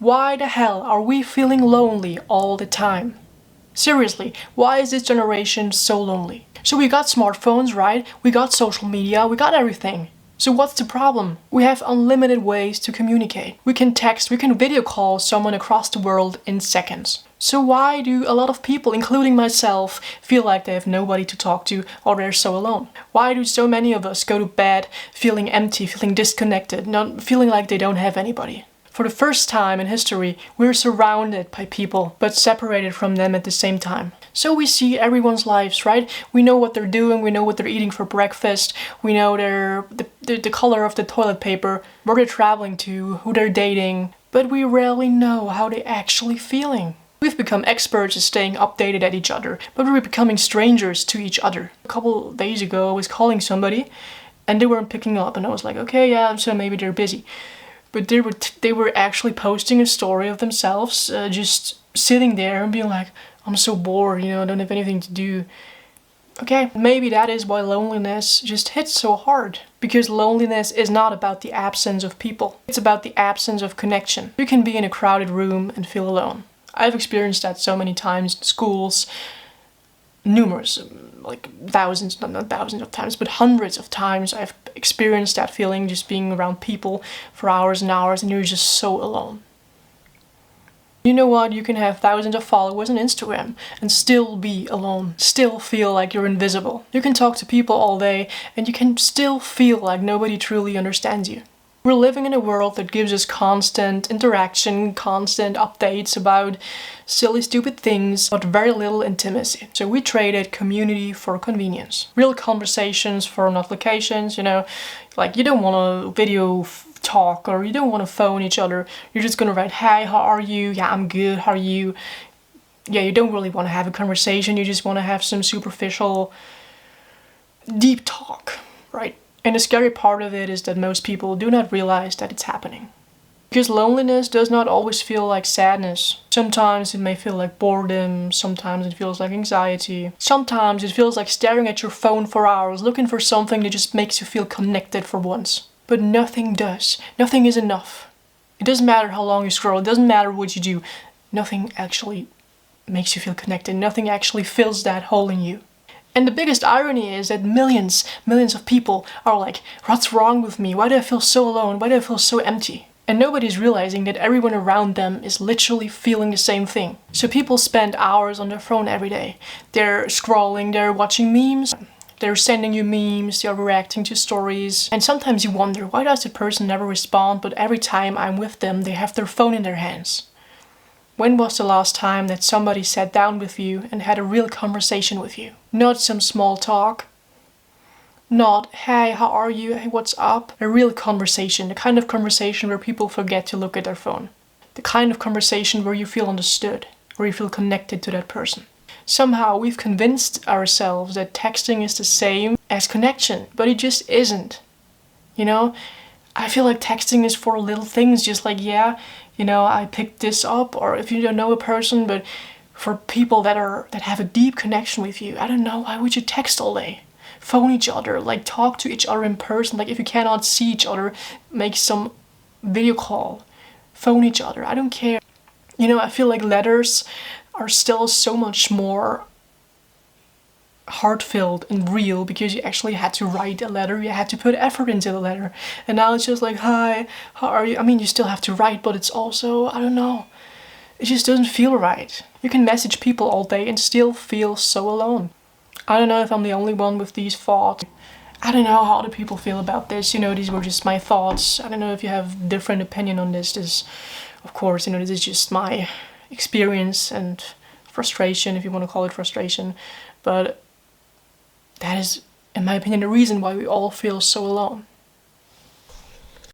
Why the hell are we feeling lonely all the time? Seriously, why is this generation so lonely? So we got smartphones, right? We got social media, we got everything. So what's the problem? We have unlimited ways to communicate. We can text, we can video call someone across the world in seconds. So why do a lot of people, including myself, feel like they have nobody to talk to or they're so alone? Why do so many of us go to bed feeling empty, feeling disconnected, not feeling like they don't have anybody? For the first time in history, we're surrounded by people, but separated from them at the same time. So we see everyone's lives, right? We know what they're doing, we know what they're eating for breakfast, we know the color of the toilet paper, where they're traveling to, who they're dating, but we rarely know how they're actually feeling. We've become experts at staying updated at each other, but we're becoming strangers to each other. A couple days ago, I was calling somebody, and they weren't picking up, and I was like, okay, yeah, so maybe they're busy. But they were actually posting a story of themselves, just sitting there and being like, I'm so bored, I don't have anything to do. Okay, maybe that is why loneliness just hits so hard. Because loneliness is not about the absence of people. It's about the absence of connection. You can be in a crowded room and feel alone. I've experienced that so many times in schools. Numerous, like thousands, not thousands of times, but hundreds of times I've experienced that feeling, just being around people for hours and hours and you're just so alone. You know what? You can have thousands of followers on Instagram and still be alone, still feel like you're invisible. You can talk to people all day and you can still feel like nobody truly understands you. We're living in a world that gives us constant interaction, constant updates about silly, stupid things, but very little intimacy. So we traded community for convenience. Real conversations for notifications, like you don't want to video talk or you don't want to phone each other. You're just gonna write, hey, how are you? Yeah, I'm good, how are you? Yeah, you don't really want to have a conversation. You just want to have some superficial, deep talk, right? And the scary part of it is that most people do not realize that it's happening. Because loneliness does not always feel like sadness. Sometimes it may feel like boredom, sometimes it feels like anxiety. Sometimes it feels like staring at your phone for hours, looking for something that just makes you feel connected for once. But nothing does. Nothing is enough. It doesn't matter how long you scroll, it doesn't matter what you do. Nothing actually makes you feel connected. Nothing actually fills that hole in you. And the biggest irony is that millions of people are like, what's wrong with me? Why do I feel so alone? Why do I feel so empty? And nobody's realizing that everyone around them is literally feeling the same thing. So people spend hours on their phone every day. They're scrolling, they're watching memes, they're sending you memes, they're reacting to stories. And sometimes you wonder, why does the person never respond, but every time I'm with them, they have their phone in their hands? When was the last time that somebody sat down with you and had a real conversation with you? Not some small talk. Not, hey, how are you? Hey, what's up? A real conversation. The kind of conversation where people forget to look at their phone. The kind of conversation where you feel understood, where you feel connected to that person. Somehow we've convinced ourselves that texting is the same as connection, but it just isn't. I feel like texting is for little things, just like, I picked this up, or if you don't know a person, but for people that have a deep connection with you, I don't know, why would you text all day? Phone each other, like talk to each other in person, like if you cannot see each other, make some video call, phone each other, I don't care. I feel like letters are still so much more heart-filled and real because you actually had to write a letter, you had to put effort into the letter. And now it's just like, hi, how are you? I mean, you still have to write, but it's also, I don't know, it just doesn't feel right. You can message people all day and still feel so alone. I don't know if I'm the only one with these thoughts. I don't know how other people feel about this. These were just my thoughts. I don't know if you have different opinion on this. Of course, this is just my experience and frustration, if you want to call it frustration. But that is, in my opinion, the reason why we all feel so alone.